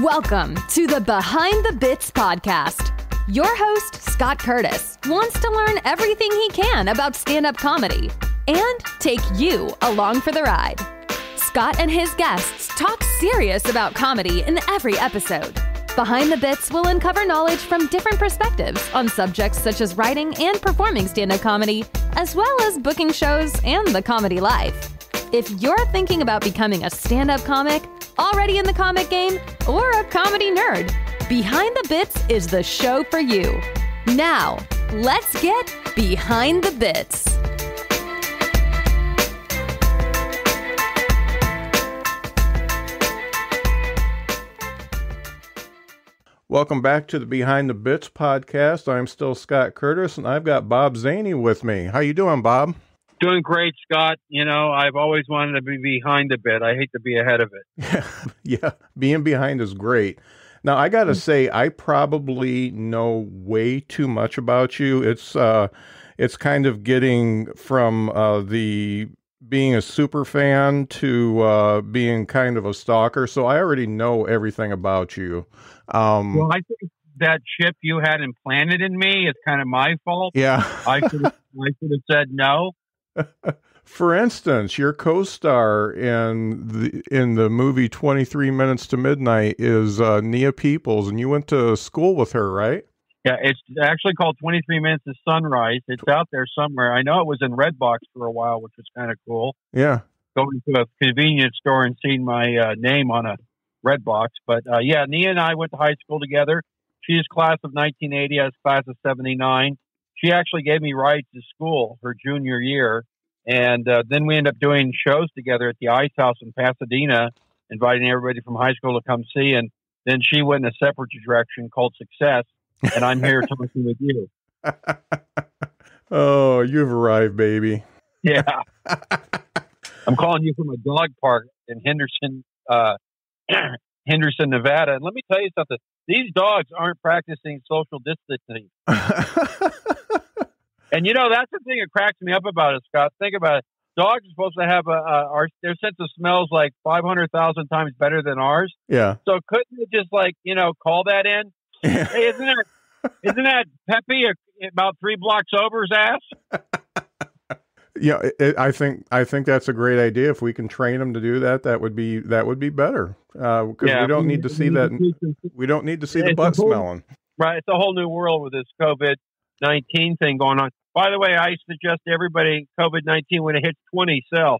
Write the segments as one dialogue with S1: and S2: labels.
S1: Welcome to the Behind the Bits podcast. Your host, Scott Curtis, wants to learn everything he can about stand-up comedy and take you along for the ride. Scott and his guests talk serious about comedy in every episode. Behind the Bits will uncover knowledge from different perspectives on subjects such as writing and performing stand-up comedy, as well as booking shows and the comedy life. If you're thinking about becoming a stand-up comic, already in the comic game, or a comedy nerd, Behind the Bits is the show for you. Now, let's get Behind the Bits.
S2: Welcome back to the Behind the Bits podcast. I'm still Scott Curtis, and I've got Bob Zany with me. How you doing, Bob?
S3: Doing great, Scott. You know, I've always wanted to be behind a bit. I hate to be ahead of it.
S2: Yeah, being behind is great. Now, I got to say, I probably know way too much about you. It's kind of getting from the being a super fan to being kind of a stalker. So I already know everything about you.
S3: Well, I think that chip you had implanted in me is kind of my fault.
S2: Yeah.
S3: I should have said no.
S2: For instance, your co-star in the movie 23 Minutes to Midnight is Nia Peoples, and you went to school with her, right?
S3: Yeah, it's actually called 23 Minutes to Sunrise. It's out there somewhere. I know it was in Redbox for a while, which was kind of cool.
S2: Yeah.
S3: Going to a convenience store and seeing my name on a Redbox. But yeah, Nia and I went to high school together. She is class of 1980. I was class of 79. She actually gave me rides to school her junior year. And then we ended up doing shows together at the Ice House in Pasadena, inviting everybody from high school to come see. And then she went in a separate direction called Success. And I'm here talking with you.
S2: Oh, you've arrived, baby.
S3: Yeah. I'm calling you from a dog park in Henderson, Nevada. And let me tell you something. These dogs aren't practicing social distancing. And, you know, that's the thing that cracks me up about it, Scott. Think about it. Dogs are supposed to have their sense of smell is like 500,000 times better than ours.
S2: Yeah.
S3: So couldn't it just call that in? Hey, isn't that Peppy about 3 blocks over's ass?
S2: Yeah, I think that's a great idea. If we can train them to do that, that would be better. Because we don't need to see that. We don't need to see the butt smelling.
S3: Right. It's a whole new world with this COVID-19 thing going on. By the way, I suggest everybody COVID-19 when it hits 20 sell.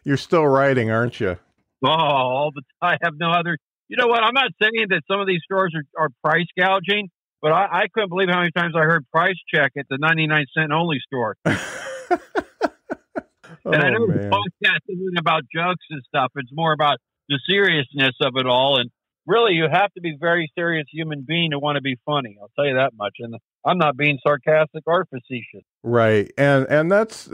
S2: You're still writing, aren't you?
S3: Oh, all the time. I have no other. You know what? I'm not saying that some of these stores are price gouging, but I couldn't believe how many times I heard price check at the 99-cent only store. And I know the podcast isn't about jokes and stuff. It's more about the seriousness of it all. And really, you have to be a very serious human being to want to be funny. I'll tell you that much. And I'm not being sarcastic or facetious.
S2: Right. And that's,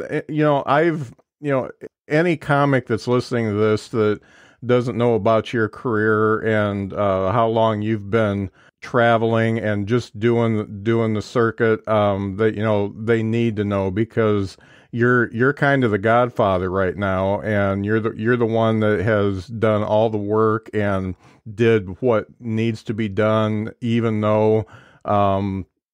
S2: any comic that's listening to this that doesn't know about your career and how long you've been traveling and just doing the circuit, they need to know, because you're kind of the godfather right now, and you're the one that has done all the work and did what needs to be done, even though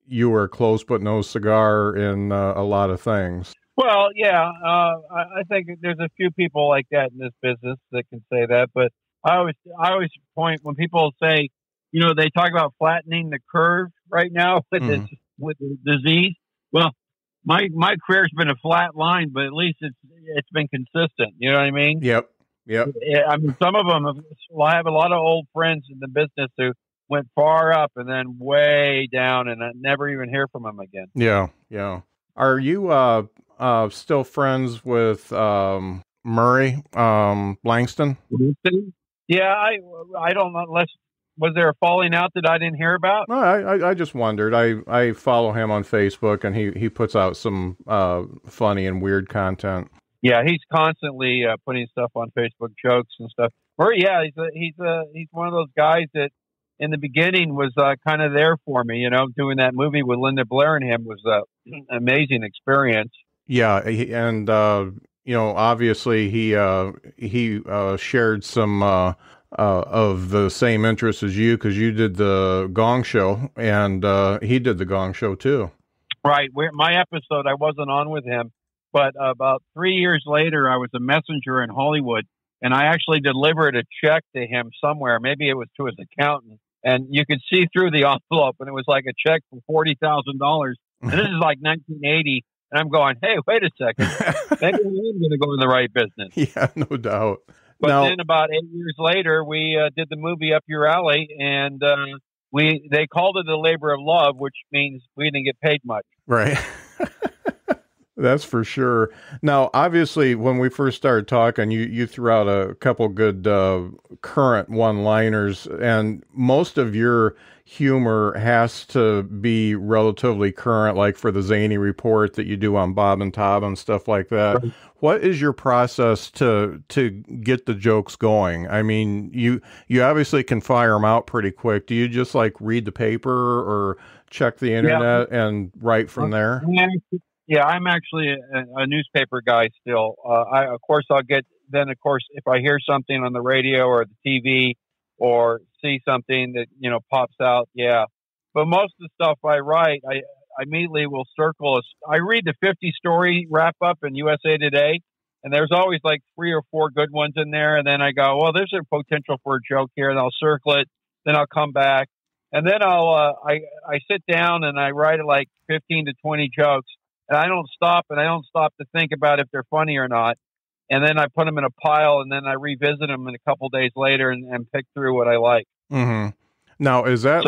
S2: you were close but no cigar in a lot of things.
S3: Well, yeah, I think there's a few people like that in this business that can say that, but I always point when people say, they talk about flattening the curve right now with the disease. Well, my career's been a flat line, but at least it's been consistent. You know what I mean?
S2: Yep.
S3: I mean, some of them. I have a lot of old friends in the business who went far up and then way down, and I never even hear from them again.
S2: Yeah. Are you still friends with Murray Langston?
S3: Yeah, I don't know. Unless, was there a falling out that I didn't hear about?
S2: No, I just wondered. I follow him on Facebook, and he puts out some funny and weird content.
S3: Yeah, he's constantly putting stuff on Facebook, jokes and stuff. Murray, yeah, he's one of those guys that in the beginning was kind of there for me. Doing that movie with Linda Blair and him was an amazing experience.
S2: Yeah, obviously he shared some of the same interest as you, because you did the Gong Show and he did the Gong Show too.
S3: Right. My episode, I wasn't on with him, but about 3 years later, I was a messenger in Hollywood, and I actually delivered a check to him somewhere. Maybe it was to his accountant, and you could see through the envelope, and it was like a check for $40,000. And this is like 1980, and I'm going, hey, wait a second, maybe I'm going to go in the right business.
S2: Yeah, no doubt.
S3: But then about 8 years later, we did the movie Up Your Alley, and they called it a labor of love, which means we didn't get paid much.
S2: Right. That's for sure. Now, obviously, when we first started talking, you threw out a couple good current one-liners, and most of your humor has to be relatively current, like for the Zany report that you do on Bob and Tom and stuff like that. Right. What is your process to get the jokes going? I mean, you obviously can fire them out pretty quick. Do you just like read the paper or check the internet and write from there?
S3: Yeah, I'm actually a newspaper guy still. Of course, if I hear something on the radio or the TV or see something that, pops out, yeah. But most of the stuff I write, I immediately will circle. I read the 50 story wrap up in USA Today, and there's always like 3 or 4 good ones in there. And then I go, well, there's a potential for a joke here, and I'll circle it. Then I'll come back, and then I sit down and I write like 15 to 20 jokes. And I don't stop to think about if they're funny or not. And then I put them in a pile, and then I revisit them a couple days later and pick through what I like.
S2: Mm-hmm. Now, is that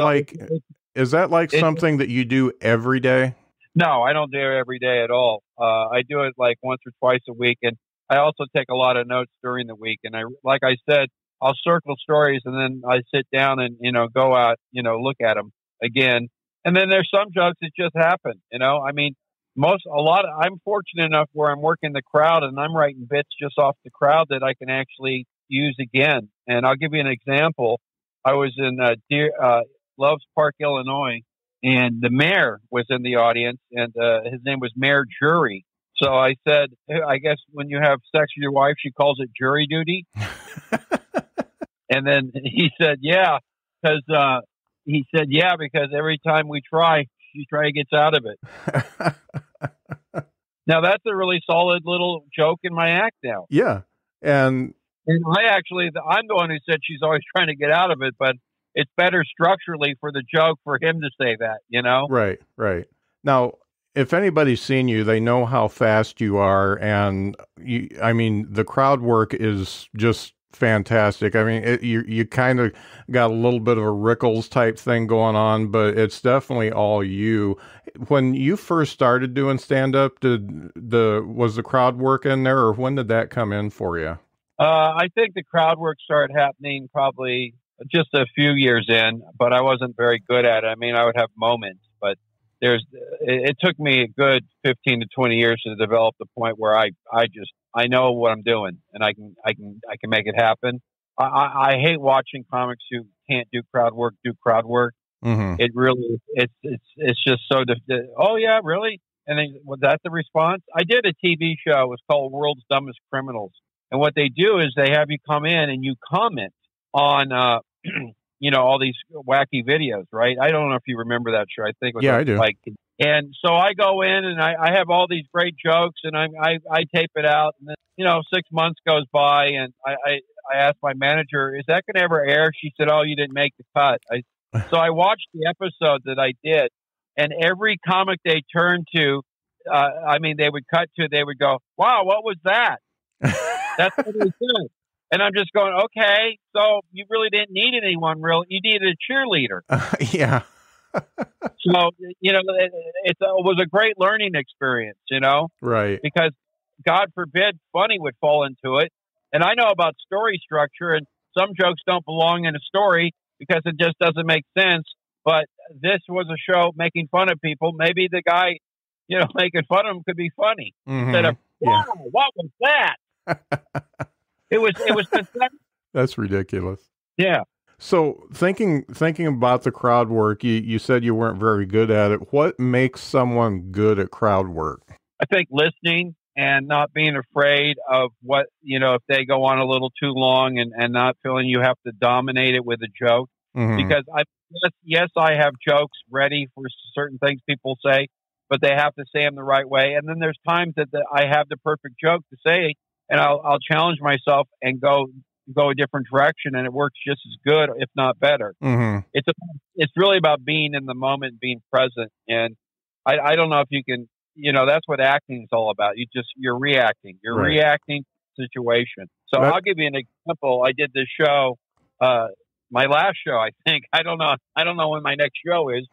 S2: something that you do every day?
S3: No, I don't do it every day at all. I do it like once or twice a week. And I also take a lot of notes during the week. And like I said, I'll circle stories, and then I sit down and, go out, look at them again. And then there's some jokes that just happen, I mean, I'm fortunate enough where I'm working the crowd, and I'm writing bits just off the crowd that I can actually use again. And I'll give you an example. I was in Loves Park, Illinois, and the mayor was in the audience, and his name was Mayor Jury. So I said, I guess when you have sex with your wife, she calls it jury duty. And then he said, yeah, because every time we try, she gets out of it. Now that's a really solid little joke in my act now.
S2: Yeah. And
S3: I'm the one who said she's always trying to get out of it, but it's better structurally for the joke for him to say that, Right,
S2: right. Now, if anybody's seen you, they know how fast you are. And the crowd work is just fantastic. I mean, you kind of got a little bit of a Rickles type thing going on, but it's definitely all you. When you first started doing stand-up, was the crowd work in there, or when did that come in for you?
S3: I think the crowd work started happening probably just a few years in, but I wasn't very good at it. I mean, I would have moments, but it took me a good 15 to 20 years to develop the point where I know what I'm doing, and I can make it happen. I hate watching comics who can't do crowd work. Mm-hmm. It really, it's just so. Oh yeah, really? And then was that the response? I did a TV show. It was called World's Dumbest Criminals, and what they do is they have you come in and you comment on, all these wacky videos, right? I don't know if you remember that show. I think it was
S2: I do.
S3: And so I go in and I have all these great jokes, and I tape it out, and then 6 months goes by, and I asked my manager, is that going to ever air? She said, oh, you didn't make the cut. So I watched the episode that I did, and every comic they turned to, they would cut to, they would go, wow, what was that? That's what they said. And I'm just going, okay, so you really didn't need anyone you needed a cheerleader.
S2: Yeah.
S3: So, it was a great learning experience,
S2: Right.
S3: Because God forbid funny would fall into it. And I know about story structure, and some jokes don't belong in a story because it just doesn't make sense. But this was a show making fun of people. Maybe the guy, making fun of him could be funny.
S2: Mm-hmm.
S3: Instead of, wow, what was that? It was pathetic.
S2: That's ridiculous.
S3: Yeah.
S2: So thinking about the crowd work, you said you weren't very good at it. What makes someone good at crowd work?
S3: I think listening, and not being afraid of what, if they go on a little too long and not feeling you have to dominate it with a joke.
S2: Mm-hmm.
S3: Because yes, I have jokes ready for certain things people say, but they have to say them the right way. And then there's times that I have the perfect joke to say, and I'll challenge myself and go a different direction, and it works just as good, if not better.
S2: Mm-hmm.
S3: It's really about being in the moment, being present. And I don't know if you can, that's what acting is all about. You're reacting. You're
S2: Right.
S3: reacting to the situation. So I'll give you an example. I did this show, my last show, I think. I don't know when my next show is,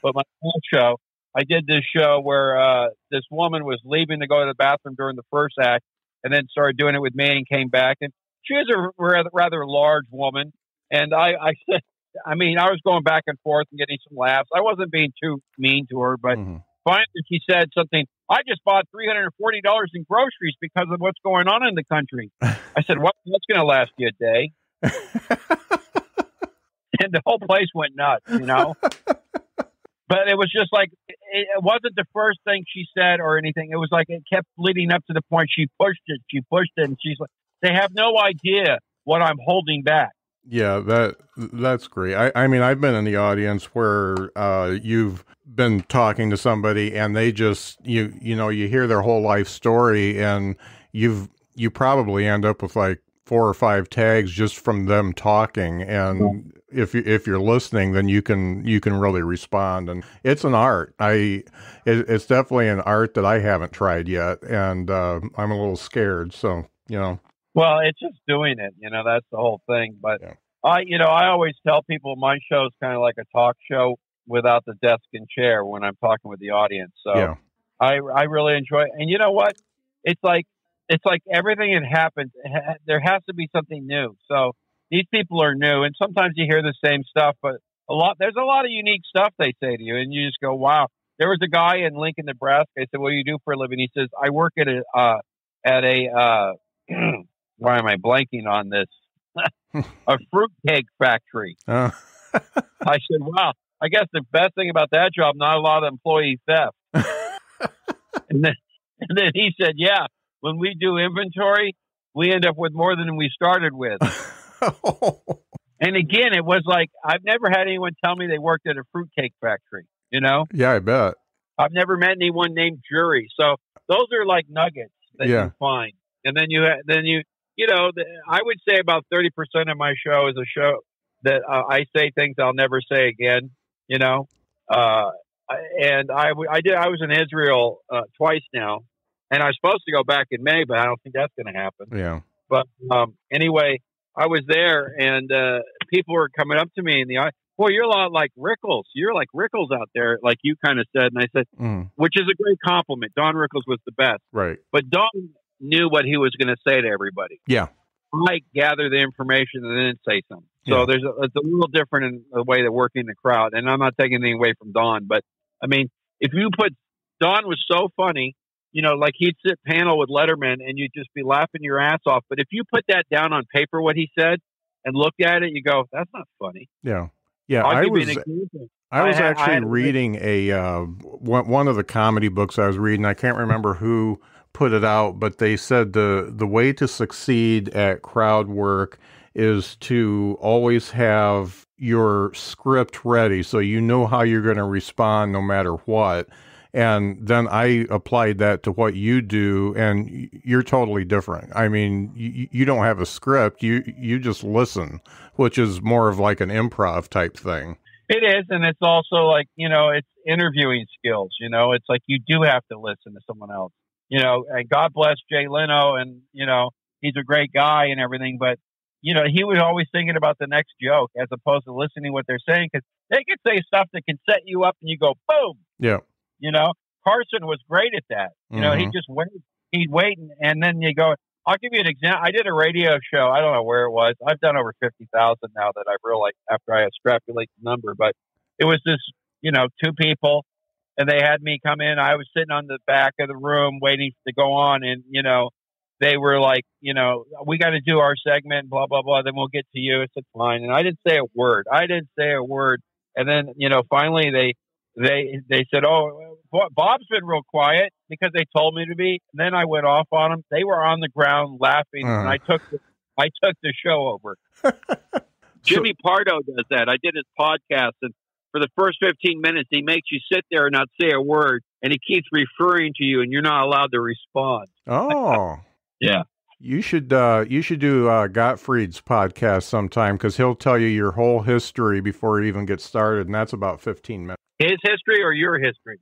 S3: but my last show, I did this show where this woman was leaving to go to the bathroom during the first act, and then started doing it with me and came back. And she was a rather large woman. And I said, I was going back and forth and getting some laughs. I wasn't being too mean to her, but finally she said something. I just bought $340 in groceries because of what's going on in the country. I said, what's going to last you a day? And the whole place went nuts, But it was just like, it wasn't the first thing she said or anything. It was like, it kept leading up to the point she pushed it, and she's like, they have no idea what I'm holding back.
S2: Yeah, that's great. I've been in the audience where you've been talking to somebody and they just you hear their whole life story, and you probably end up with like 4 or 5 tags just from them talking. And if you're listening, then you can really respond. And it's an art. It's definitely an art that I haven't tried yet, and I'm a little scared. So
S3: Well, it's just doing it. That's the whole thing. But I always tell people my show is kind of like a talk show without the desk and chair when I'm talking with the audience. So I really enjoy it. And you know what? It's like everything that happens, there has to be something new. So these people are new, and sometimes you hear the same stuff, but there's a lot of unique stuff they say to you, and you just go, wow. There was a guy in Lincoln, Nebraska. I said, what do you do for a living? He says, I work at a why am I blanking on this? A fruitcake factory. I said, wow, I guess the best thing about that job, not a lot of employee theft. and then he said, yeah, when we do inventory, we end up with more than we started with. And again, it was like, I've never had anyone tell me they worked at a fruitcake factory,
S2: Yeah, I bet.
S3: I've never met anyone named Jury. So those are like nuggets that you find. And then I would say about 30% of my show is a show that I say things I'll never say again, and I was in Israel twice now, and I was supposed to go back in May, but I don't think that's going to happen.
S2: Yeah.
S3: But anyway, I was there, and people were coming up to me in the eye. Boy, you're a lot like Rickles. You're like Rickles out there, like you kind of said. And I said, which is a great compliment. Don Rickles was the best.
S2: Right.
S3: But Don knew what he was going to say to everybody.
S2: Yeah.
S3: I gather the information and then say something. So it's a little different in the way they're working the crowd. And I'm not taking anything away from Don, but if you Don was so funny, like he'd sit panel with Letterman and you'd just be laughing your ass off. But if you put that down on paper, what he said, and look at it, you go, that's not funny.
S2: Yeah. Yeah. I was actually reading one of the comedy books I was reading. I can't remember who put it out, but they said the way to succeed at crowd work is to always have your script ready so you know how you're going to respond no matter what. And then I applied that to what you do, and you're totally different. You don't have a script. You just listen, which is more of like an improv type thing.
S3: It is, and it's also like, it's interviewing skills. It's like you do have to listen to someone else. And God bless Jay Leno, and, he's a great guy and everything, but, he was always thinking about the next joke as opposed to listening to what they're saying, because they could say stuff that can set you up and you go, boom.
S2: Yeah.
S3: Carson was great at that. He'd just wait. He'd wait, and then you go, I'll give you an example. I did a radio show. I don't know where it was. I've done over 50,000 now that I've realized after I extrapolate the number, but it was this, 2 people, and they had me come in. I was sitting on the back of the room waiting to go on, and, they were like, we got to do our segment, blah, blah, blah. Then we'll get to you. I said, fine. And I didn't say a word. And then, finally they said, oh, Bob's been real quiet because they told me to be. And then I went off on them. They were on the ground laughing, and I took the show over. Jimmy Pardo does that. I did his podcast, and for the first 15 minutes, he makes you sit there and not say a word, and he keeps referring to you, and you're not allowed to respond.
S2: Oh,
S3: yeah.
S2: You should do Gottfried's podcast sometime, because he'll tell you your whole history before it even gets started, and that's about 15 minutes.
S3: His history or your history?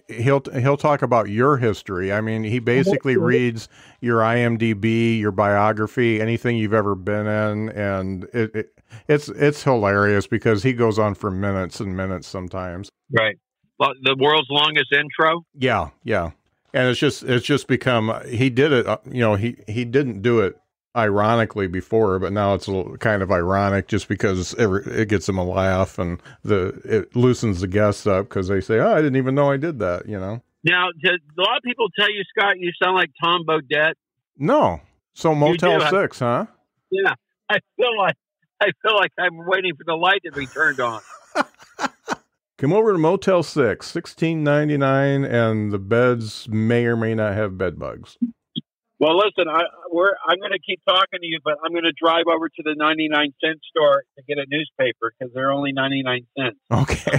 S2: He'll talk about your history. I mean, he basically reads your IMDb, your biography, anything you've ever been in, and it's hilarious because he goes on for minutes and minutes sometimes.
S3: Right. Well, the world's longest intro?
S2: Yeah. And it's just become, he did it, he didn't do it ironically before, but now it's a little kind of ironic just because it gets him a laugh, and it loosens the guests up because they say, "Oh, I didn't even know I did that,"
S3: Now, a lot of people tell you, Scott, you sound like Tom Bodette.
S2: No. So Motel 6, huh?
S3: Yeah. I feel like I'm waiting for the light to be turned on.
S2: Come over to Motel 6, $16.99, and the beds may or may not have bed bugs.
S3: Well, listen, I'm going to keep talking to you, but I'm going to drive over to the 99-cent store to get a newspaper because they're only 99 cents.
S2: Okay.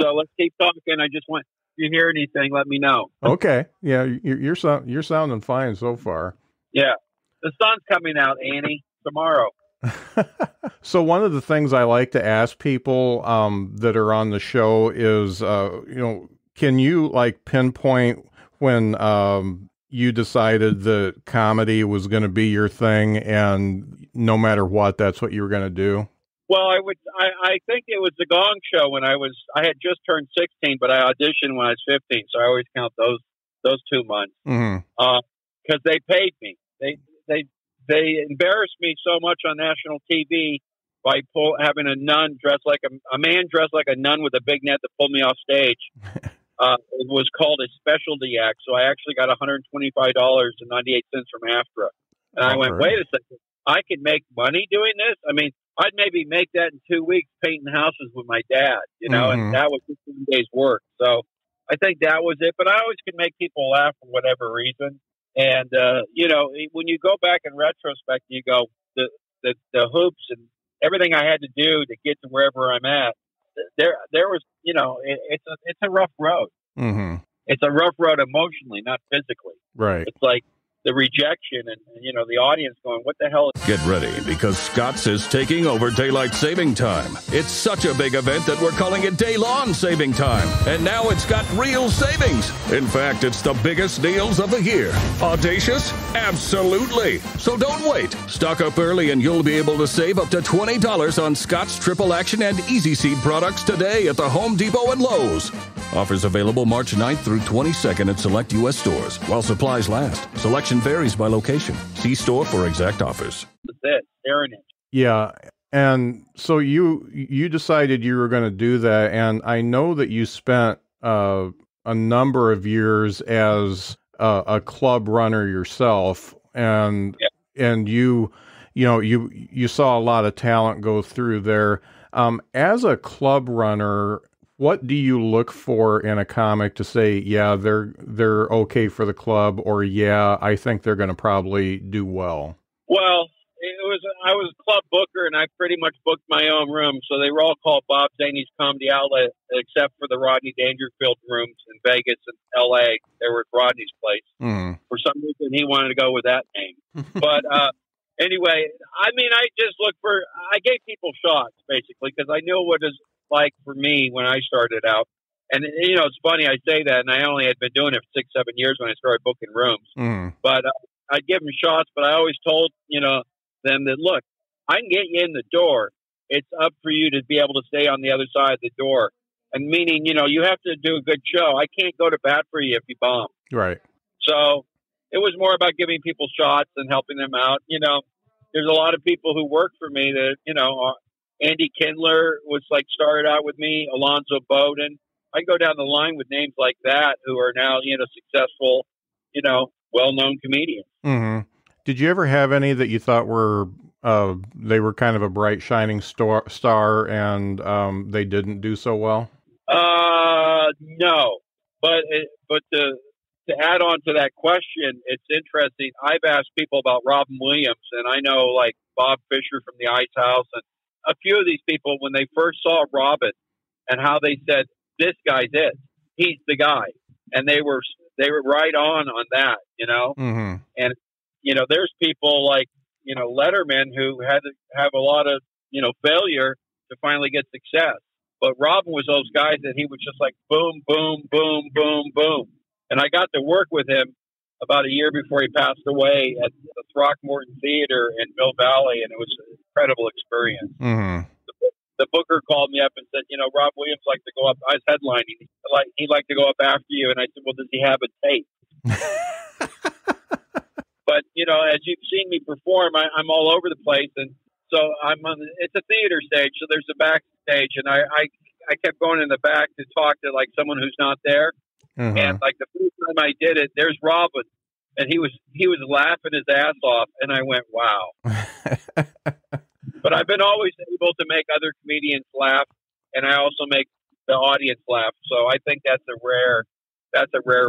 S3: So let's keep talking. I just want, if you hear anything, let me know.
S2: Okay. Yeah, you're sounding fine so far.
S3: Yeah. The sun's coming out, Annie, tomorrow.
S2: So one of the things I like to ask people that are on the show is, can you pinpoint when you decided that comedy was going to be your thing, and no matter what, that's what you were going to do?
S3: Well, I think it was the Gong Show when I had just turned 16, but I auditioned when I was 15, so I always count those 2 months. Because they paid me. They embarrassed me so much on national TV by having a nun dressed like a man dressed like a nun with a big net to pull me off stage. It was called a specialty act, so I actually got $125.98 from AFTRA. And I went, wait a second, I can make money doing this? I mean, I'd maybe make that in 2 weeks painting houses with my dad, and that was just 1 day's work. So I think that was it. But I always can make people laugh for whatever reason. And, when you go back in retrospect, you go, the hoops and everything I had to do to get to wherever I'm at, there was, it's a rough road.
S2: Mm-hmm.
S3: It's a rough road emotionally, not physically.
S2: Right.
S3: It's like the rejection and the audience going, what the hell?
S4: Get ready, because Scott's is taking over Daylight Saving Time. It's such a big event that we're calling it Day-Long Saving Time. And now it's got real savings. In fact, it's the biggest deals of the year. Audacious? Absolutely. So don't wait. Stock up early and you'll be able to save up to $20 on Scott's Triple Action and Easy Seed products today at the Home Depot and Lowe's. Offers available March 9th through 22nd at select U.S. stores while supplies last. Selection varies by location. See store for exact offers.
S3: That's it. Staring it.
S2: Yeah. And so you decided you were going to do that. And I know that you spent a number of years as a club runner yourself. And you saw a lot of talent go through there. As a club runner, what do you look for in a comic to say, yeah, they're okay for the club, or yeah, I think they're going to probably do well?
S3: Well, I was a club booker, and I pretty much booked my own room, so they were all called Bob Zany's Comedy Outlet, except for the Rodney Dangerfield rooms in Vegas and L.A. They were at Rodney's place. For some reason, he wanted to go with that name. But anyway, I gave people shots, basically, because I knew what it was like for me when I started out. And, it's funny, I say that, and I only had been doing it for 6-7 years when I started booking rooms. But I'd give them shots, but I always told, them that, look, I can get you in the door. It's up for you to be able to stay on the other side of the door. And meaning, you have to do a good show. I can't go to bat for you if you bomb.
S2: Right.
S3: So it was more about giving people shots and helping them out. There's a lot of people who work for me that, Andy Kindler started out with me, Alonzo Bowden. I go down the line with names like that who are now, successful, well-known comedians.
S2: Mm-hmm. Did you ever have any that you thought were, they were kind of a bright, shining star and they didn't do so well?
S3: No. But to add on to that question, it's interesting. I've asked people about Robin Williams, and I know like Bob Fisher from the Ice House, and a few of these people when they first saw Robin, and how they said, "This guy's it. He's the guy," and they were right on that, you know.
S2: Mm-hmm.
S3: And you know, there's people like Letterman who had to have a lot of failure to finally get success. But Robin was those guys that he was just like boom, boom, boom, boom, boom. And I got to work with him about a year before he passed away at the Throckmorton Theater in Mill Valley, and it was an incredible experience.
S2: Mm-hmm.
S3: The booker called me up and said, Rob Williams liked to go up. I was headlining. He'd like to go up after you. And I said, well, does he have a tape? But, as you've seen me perform, I'm all over the place. And so it's a theater stage. So there's a backstage. And I kept going in the back to talk to like someone who's not there.
S2: Mm-hmm.
S3: And like the first time I did it, there's Robin. And he was laughing his ass off. And I went, wow. But I've been always able to make other comedians laugh, and I also make the audience laugh. So I think that's a rare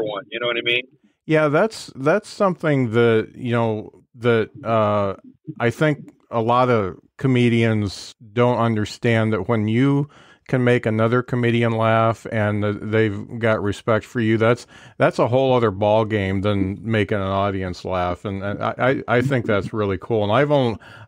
S3: one. You know what I mean?
S2: Yeah, that's something that I think a lot of comedians don't understand, that when you can make another comedian laugh and they've got respect for you, that's a whole other ball game than making an audience laugh. And I think that's really cool. And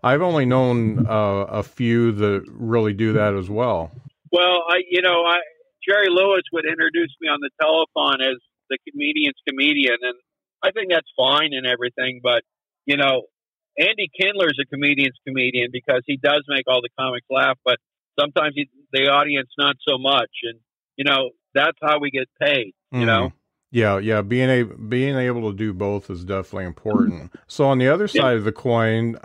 S2: I've only known a few that really do that as well. Well,
S3: Jerry Lewis would introduce me on the telephone as the comedian's comedian, and I think that's fine and everything. But Andy Kindler's a comedian's comedian because he does make all the comics laugh, but sometimes the audience not so much, and that's how we get paid.
S2: Yeah. Being able to do both is definitely important. So on the other side of the coin,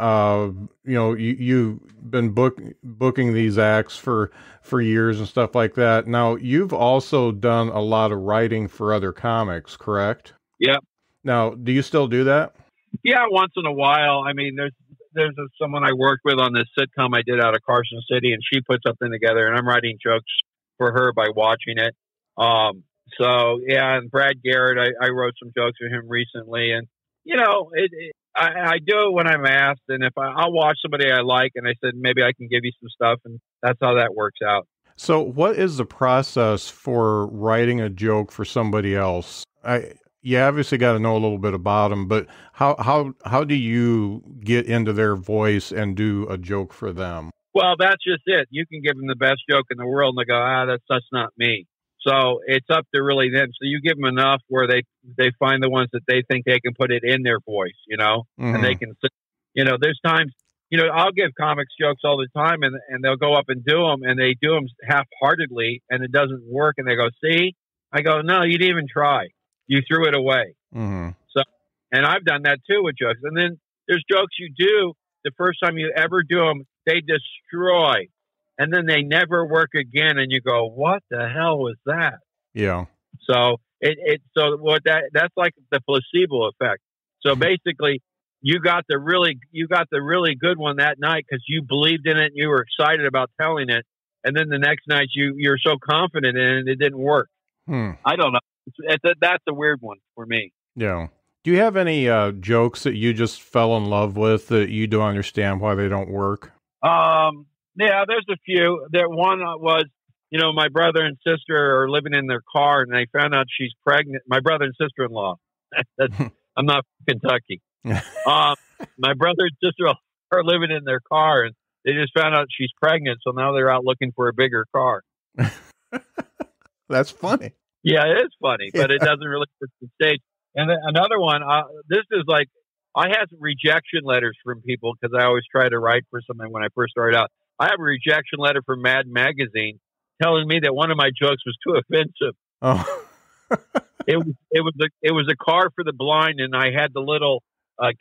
S2: you've been booking these acts for years and stuff like that. Now you've also done a lot of writing for other comics, correct?
S3: Yeah.
S2: Now, do you still do that?
S3: Yeah, once in a while. I mean, there's someone I worked with on this sitcom I did out of Carson City, and she put something together, and I'm writing jokes for her by watching it. So yeah, and Brad Garrett, I wrote some jokes for him recently, and I do it when I'm asked, and if I'll watch somebody I like, and I said maybe I can give you some stuff, and that's how that works out.
S2: So, what is the process for writing a joke for somebody else? You obviously got to know a little bit about them, but how do you get into their voice and do a joke for them?
S3: Well, that's just it. You can give them the best joke in the world, and they go, that's not me. So it's up to really them. So you give them enough where they find the ones that they think they can put it in their voice,
S2: Mm-hmm.
S3: and they can, there's times, I'll give comics jokes all the time, and they'll go up and do them, and they do them half-heartedly, and it doesn't work, and they go, see? I go, no, you didn't even try. You threw it away.
S2: Mm-hmm.
S3: So, and I've done that too with jokes. And then there's jokes you do the first time you ever do them, they destroy, and then they never work again. And you go, what the hell was that?
S2: Yeah.
S3: So that's like the placebo effect. So basically, you got the really good one that night because you believed in it and you were excited about telling it. And then the next night you're so confident in it, it didn't work. I don't know. That's a weird one for me.
S2: Yeah. Do you have any jokes that you just fell in love with that you don't understand why they don't work?
S3: Yeah, there's a few. That one was, my brother and sister are living in their car, and they found out she's pregnant. My brother and sister-in-law. I'm not from Kentucky. My brother and sister are living in their car, and they just found out she's pregnant, so now they're out looking for a bigger car.
S2: That's funny.
S3: Yeah, it is funny, but it doesn't really fit the stage. And then another one, this is like, I had rejection letters from people because I always try to write for something when I first started out. I have a rejection letter from Mad Magazine telling me that one of my jokes was too offensive.
S2: Oh.
S3: It was a car for the blind, and I had the little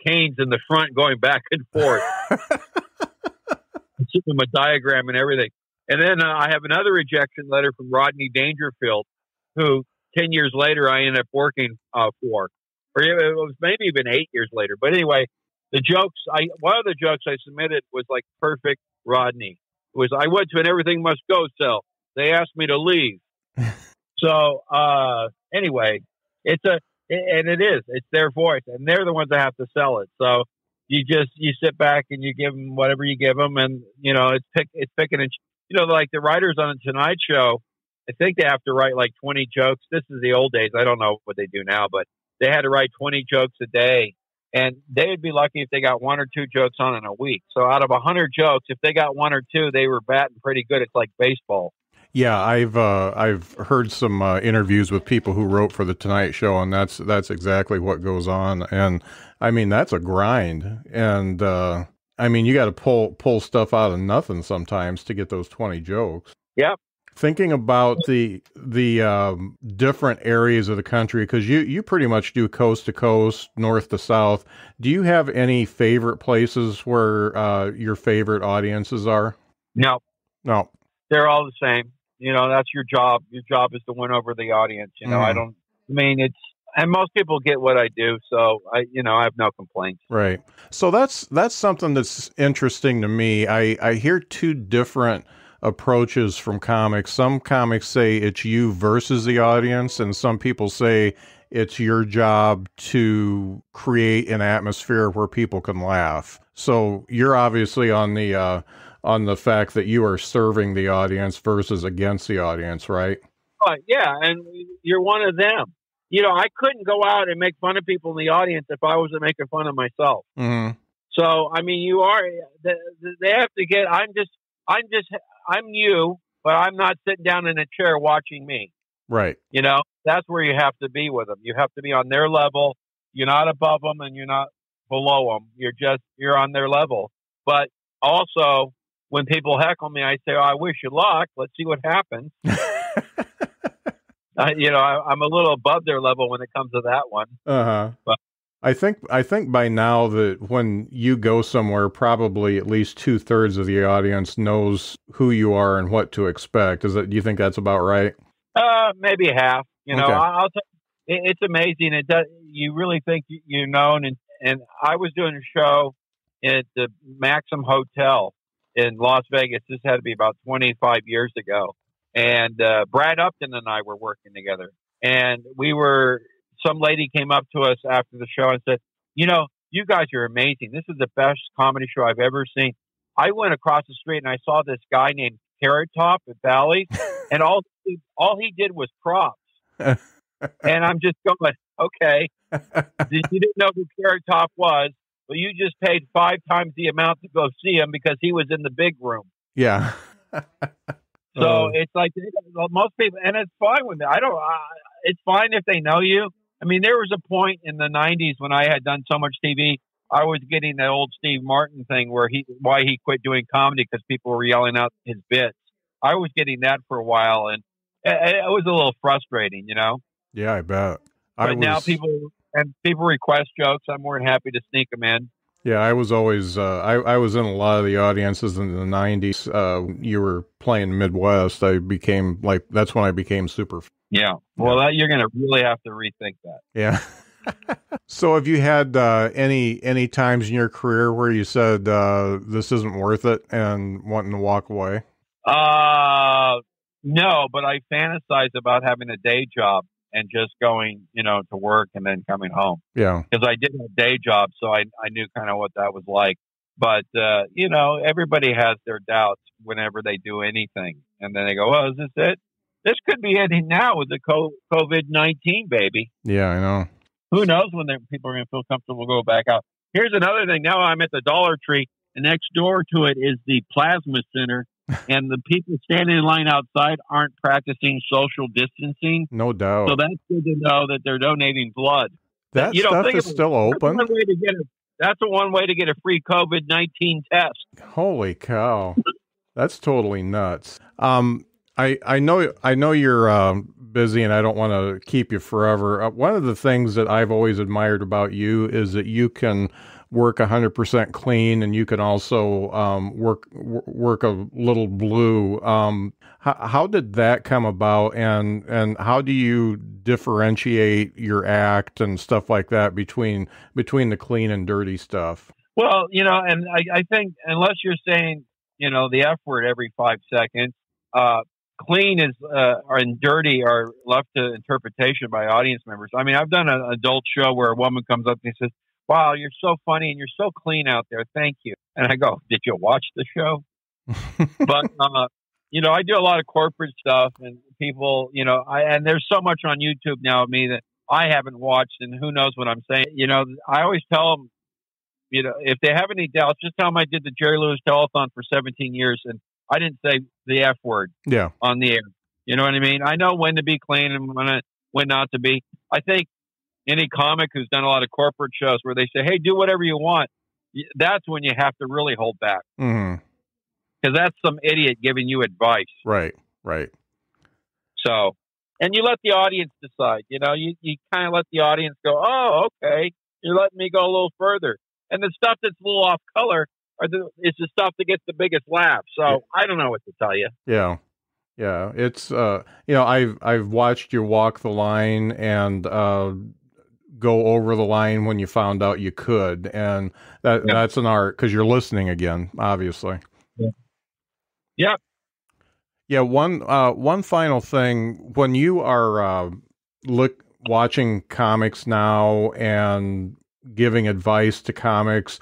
S3: canes in the front going back and forth. It's just a diagram and everything. And then I have another rejection letter from Rodney Dangerfield, who 10 years later I ended up working for. Or it was maybe even 8 years later. But anyway, one of the jokes I submitted was like perfect Rodney. It was, I went to an Everything Must Go cell. They asked me to leave. So anyway, it's And it is. It's their voice, and they're the ones that have to sell it. So you sit back and you give them whatever you give them, and it's picking and like the writers on the Tonight Show. I think they have to write like 20 jokes. This is the old days. I don't know what they do now, but they had to write 20 jokes a day, and they'd be lucky if they got 1 or 2 jokes on in a week. So out of 100 jokes, if they got 1 or 2, they were batting pretty good. It's like baseball.
S2: Yeah, I've heard some interviews with people who wrote for the Tonight Show, and that's exactly what goes on. And I mean, that's a grind. And I mean, you got to pull stuff out of nothing sometimes to get those 20 jokes.
S3: Yep.
S2: Thinking about the different areas of the country, because you pretty much do coast to coast, north to south. Do you have any favorite places where your favorite audiences are?
S3: No. They're all the same. That's your job. Your job is to win over the audience. And most people get what I do, so I have no complaints.
S2: Right. So that's something that's interesting to me. I hear 2 different approaches from comics. Some comics say it's you versus the audience, and some people say it's your job to create an atmosphere where people can laugh. So you're obviously on the fact that you are serving the audience versus against the audience, right?
S3: Yeah, and you're one of them. I couldn't go out and make fun of people in the audience if I wasn't making fun of myself.
S2: Mm-hmm.
S3: So, I mean, they have to get, I'm you, but I'm not sitting down in a chair watching me.
S2: Right.
S3: That's where you have to be with them. You have to be on their level. You're not above them and you're not below them. You're on their level. But also, when people heckle me, I say, I wish you luck. Let's see what happens. I'm a little above their level when it comes to that one.
S2: Uh-huh.
S3: But
S2: I think by now that when you go somewhere, probably at least 2/3 of the audience knows who you are and what to expect. Do you think that's about right?
S3: Maybe half.
S2: Okay.
S3: I'll tell you, it's amazing. It does. You really think you're known. And I was doing a show at the Maxim Hotel in Las Vegas. This had to be about 25 years ago. And Brad Upton and I were working together. And some lady came up to us after the show and said, you guys are amazing. This is the best comedy show I've ever seen. I went across the street and I saw this guy named Carrot Top at Bally's, and all he did was props. And I'm just going, okay. You didn't know who Carrot Top was, but you just paid 5 times the amount to go see him because he was in the big room.
S2: Yeah.
S3: So it's like most people, and it's fine with me. It's fine if they know you. I mean, there was a point in the 90s when I had done so much TV, I was getting the old Steve Martin thing why he quit doing comedy because people were yelling out his bits. I was getting that for a while, and it was a little frustrating,
S2: Yeah, I bet.
S3: Now people request jokes. I'm more than happy to sneak them in.
S2: Yeah, I was always, I was in a lot of the audiences in the 90s. You were playing Midwest. That's when I became super.
S3: Yeah. Well, you're going to really have to rethink that.
S2: Yeah. So have you had any times in your career where you said, this isn't worth it and wanting to walk away?
S3: No, but I fantasize about having a day job and just going, to work and then coming home.
S2: Yeah.
S3: Because I did a day job, so I knew kind of what that was like. But, everybody has their doubts whenever they do anything. And then they go, well, is this it? This could be ending now with the COVID-19, baby.
S2: Yeah, I know.
S3: Who knows when people are going to feel comfortable go back out. Here's another thing. Now I'm at the Dollar Tree, and next door to it is the Plasma Center. And the people standing in line outside aren't practicing social distancing.
S2: No doubt.
S3: So that's good to know that they're donating blood.
S2: That stuff is still open?
S3: That's one way to get a free COVID-19 test.
S2: Holy cow. That's totally nuts. I know you're busy and I don't want to keep you forever. One of the things that I've always admired about you is that you can work 100% clean, and you can also work a little blue. How did that come about, and how do you differentiate your act and stuff like that between the clean and dirty stuff?
S3: Well, and I think unless you're saying the F word every 5 seconds, clean is and dirty are left to interpretation by audience members. I mean, I've done an adult show where a woman comes up and says, "Wow, you're so funny and you're so clean out there. Thank you." And I go, "Did you watch the show?" But I do a lot of corporate stuff, and people, and there's so much on YouTube now of me that I haven't watched, and who knows what I'm saying. I always tell them, if they have any doubts, just tell them I did the Jerry Lewis telethon for 17 years, and I didn't say the F word on the air. You know what I mean? I know when to be clean and when not to be. I think any comic who's done a lot of corporate shows where they say, "Hey, do whatever you want," that's when you have to really hold back.
S2: Mm-hmm.
S3: Because that's some idiot giving you advice.
S2: Right.
S3: So, and you let the audience decide. You kind of let the audience go, "Oh, okay, you're letting me go a little further." And the stuff that's a little off color is the stuff that gets the biggest laugh. So I don't know what to tell you.
S2: Yeah. It's I've watched you walk the line and go over the line when you found out you could, and that's an art because you're listening again, obviously.
S3: Yeah.
S2: Yeah. One final thing: when you are watching comics now and giving advice to comics,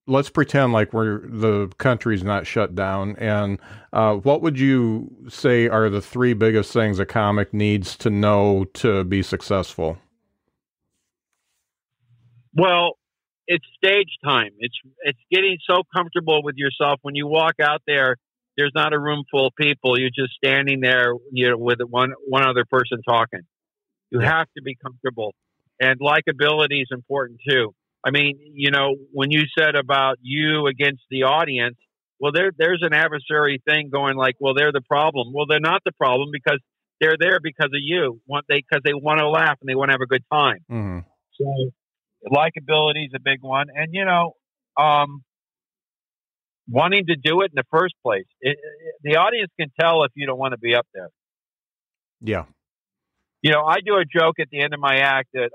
S2: let's pretend like the country's not shut down. And what would you say are the three biggest things a comic needs to know to be successful?
S3: Well, it's stage time. It's getting so comfortable with yourself. When you walk out there, there's not a room full of people. You're just standing there, with one other person talking. You have to be comfortable, and likability is important too. I mean, when you said about you against the audience, well, there's an adversary thing going like, well, they're the problem. Well, they're not the problem because they're there because of you. Because they want to laugh and they want to have a good time.
S2: Mm-hmm.
S3: So likability is a big one. And, wanting to do it in the first place. The audience can tell if you don't want to be up there.
S2: Yeah.
S3: I do a joke at the end of my act that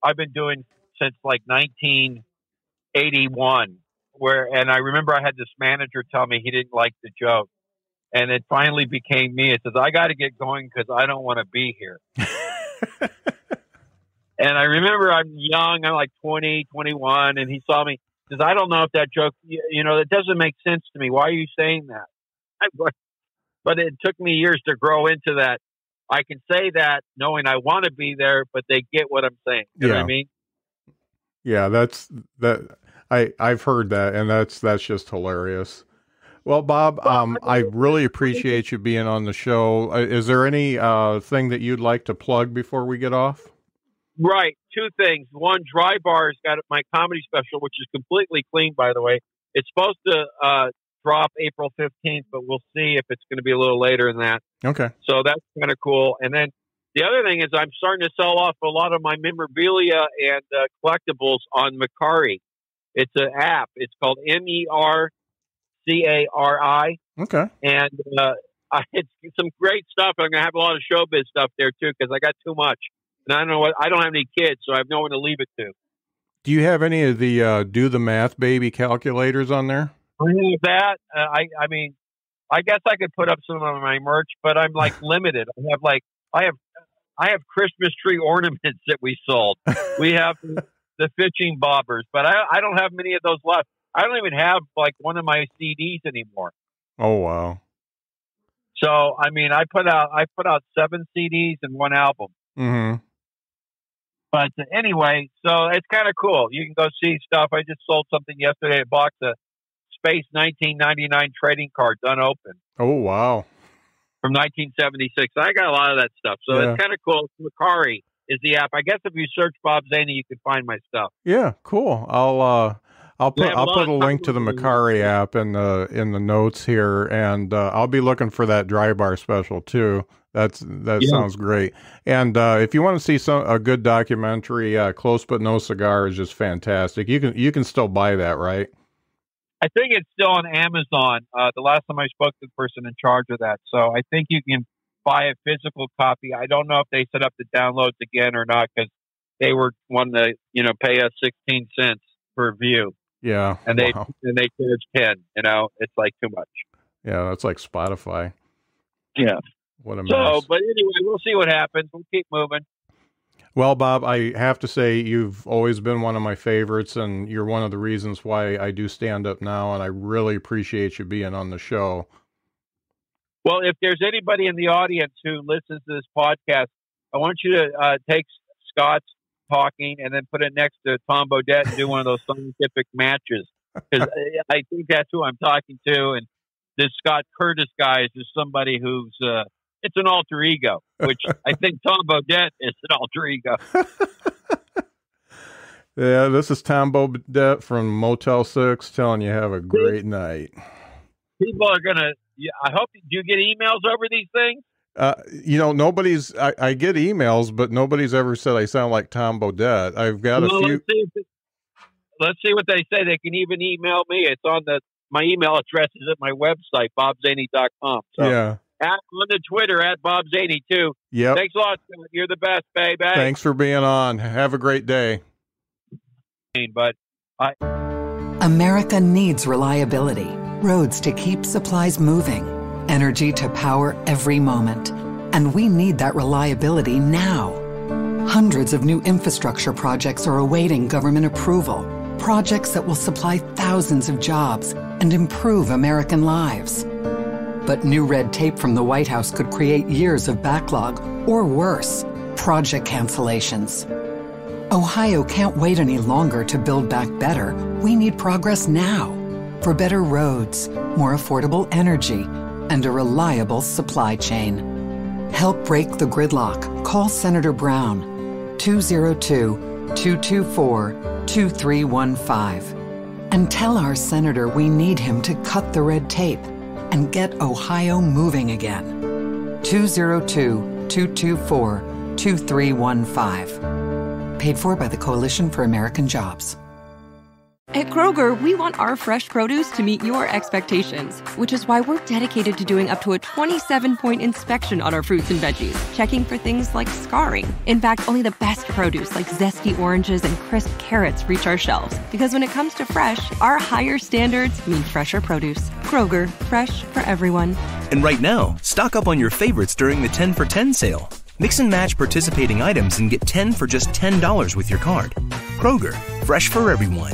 S3: I've been doing since like 1981, and I remember I had this manager tell me he didn't like the joke, and it finally became me. It says, "I got to get going because I don't want to be here." And I remember I'm young, I'm like 20, 21, and he saw me. He says, "I don't know if that joke, it doesn't make sense to me. Why are you saying that?" But it took me years to grow into that. I can say that knowing I want to be there, but they get what I'm saying. You know what I mean?
S2: Yeah, I've heard that, and that's just hilarious. Well, Bob, I really appreciate you being on the show. Is there any thing that you'd like to plug before we get off?
S3: Right. Two things. One, Dry Bar's got my comedy special, which is completely clean, by the way. It's supposed to drop April 15th, but we'll see if it's going to be a little later than that.
S2: Okay.
S3: So that's kind of cool. And then the other thing is I'm starting to sell off a lot of my memorabilia and collectibles on Macari. It's an app. It's called MERCARI.
S2: Okay.
S3: And it's some great stuff. I'm going to have a lot of showbiz stuff there, too, because I got too much. And I don't have any kids, so I have no one to leave it to.
S2: Do you have any of the Do the Math Baby calculators on there?
S3: I have that. I mean, I guess I could put up some of my merch, but I'm like limited. I have Christmas tree ornaments that we sold. We have the fishing bobbers, but I don't have many of those left. I don't even have like one of my CDs anymore.
S2: Oh wow!
S3: So I mean, I put out 7 CDs and 1 album.
S2: Mm-hmm.
S3: But anyway, so it's kind of cool. You can go see stuff. I just sold something yesterday. I bought the Space 1999 trading card unopened.
S2: Oh wow!
S3: From 1976. I got a lot of that stuff. So it's kind of cool. Macari is the app. I guess if you search Bob Zany, you can find my stuff.
S2: Yeah, cool. I'll put a link to the Macari app in the notes here, and I'll be looking for that Dry Bar special too. That sounds great. And if you want to see a good documentary, Close But No Cigar is just fantastic. You can still buy that, right?
S3: I think it's still on Amazon. The last time I spoke to the person in charge of that, so I think you can buy a physical copy. I don't know if they set up the downloads again or not because they were wanting to pay us 16 cents per view.
S2: Yeah,
S3: and they charge 10. It's like too much.
S2: Yeah, that's like Spotify.
S3: Yeah.
S2: What a mess.
S3: So, but anyway, we'll see what happens. We'll keep moving.
S2: Well, Bob, I have to say you've always been one of my favorites, and you're one of the reasons why I do stand up now, and I really appreciate you being on the show.
S3: Well, if there's anybody in the audience who listens to this podcast, I want you to take Scott's talking and then put it next to Tom Bodett and do one of those scientific matches, because I think that's who I'm talking to. And this Scott Curtis guy is just somebody who's it's an alter ego, which I think Tom Bodett is an alter ego.
S2: Yeah, this is Tom Bodett from Motel 6 telling you have a great night.
S3: People are going to, I hope, do you get emails over these things?
S2: Nobody's, I get emails, but nobody's ever said I sound like Tom Bodett. I've got a few.
S3: Let's see what they say. They can even email me. It's on my email address is at my website, bobzany.com. So. Yeah. On the Twitter at BobZany too.
S2: Yep.
S3: Thanks a lot, Scott. You're the best, baby.
S2: Thanks for being on. Have a great day.
S5: America needs reliability, roads to keep supplies moving, energy to power every moment. And we need that reliability now. Hundreds of new infrastructure projects are awaiting government approval. Projects that will supply thousands of jobs and improve American lives. But new red tape from the White House could create years of backlog, or worse, project cancellations. Ohio can't wait any longer to build back better. We need progress now for better roads, more affordable energy, and a reliable supply chain. Help break the gridlock. Call Senator Brown, 202-224-2315. And tell our senator we need him to cut the red tape and get Ohio moving again. 202-224-2315. Paid for by the Coalition for American Jobs.
S6: At Kroger, we want our fresh produce to meet your expectations, which is why we're dedicated to doing up to a 27-point inspection on our fruits and veggies, checking for things like scarring. In fact, only the best produce like zesty oranges and crisp carrots reach our shelves. Because when it comes to fresh, our higher standards mean fresher produce. Kroger, fresh for everyone.
S7: And right now, stock up on your favorites during the 10 for 10 sale. Mix and match participating items and get 10 for just $10 with your card. Kroger, fresh for everyone.